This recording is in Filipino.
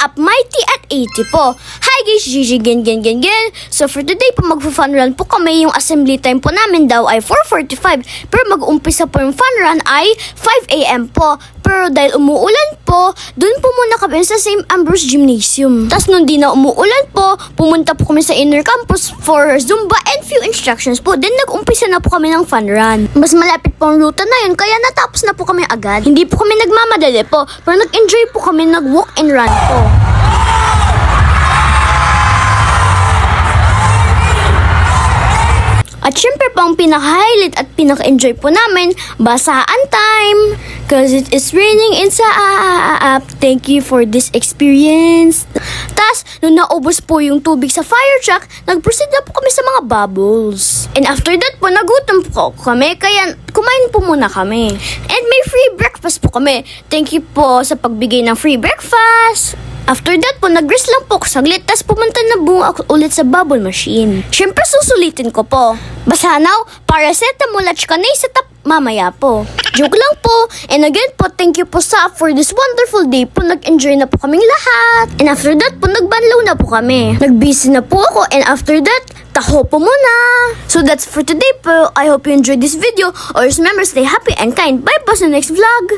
Up Mighty at 80 po. Hi guys, Gigi Gen. So for today po mag-fun run po kami. Yung assembly time po namin daw ay 4:45. Pero mag-umpisa po yung fun run ay 5 AM po. Pero dahil umuulan po, dun po muna kami sa St. Ambrose Gymnasium. Tapos nung di na umuulan po, pumunta po kami sa inner campus for Zumba and few instructions po. Then nag-umpisa na po kami ng fun run. Mas malapit po ang ruta na yun, kaya natapos na po kami agad. Hindi po kami nagmamadali po, pero nag-enjoy po kami, nag-walk and run po. At syempre po ang pinaka-highlight at pinaka-enjoy po namin, basaan time. Cause it is raining in Saap. Thank you for this experience. Tas, nung naubos po yung tubig sa fire truck, nag-proceed na po kami sa mga bubbles. And after that po, nagutom po kami, kaya kumain po muna kami. And may free breakfast po kami. Thank you po sa pagbigay ng free breakfast. After that po, nag-rest lang po ako saglit, tas pumunta na bunga ako ulit sa bubble machine. Syempre, susulitin ko po. Basanaw, paracetamol at kanay sa tap mamaya po. Joke lang po. And again po, thank you po sa for this wonderful day po. Nag-enjoy na po kaming lahat. And after that po, nagbanlaw na po kami. Nag-busy na po ako. And after that, taho po muna. So that's for today po. I hope you enjoyed this video. Always remember, stay happy and kind. Bye po sa next vlog.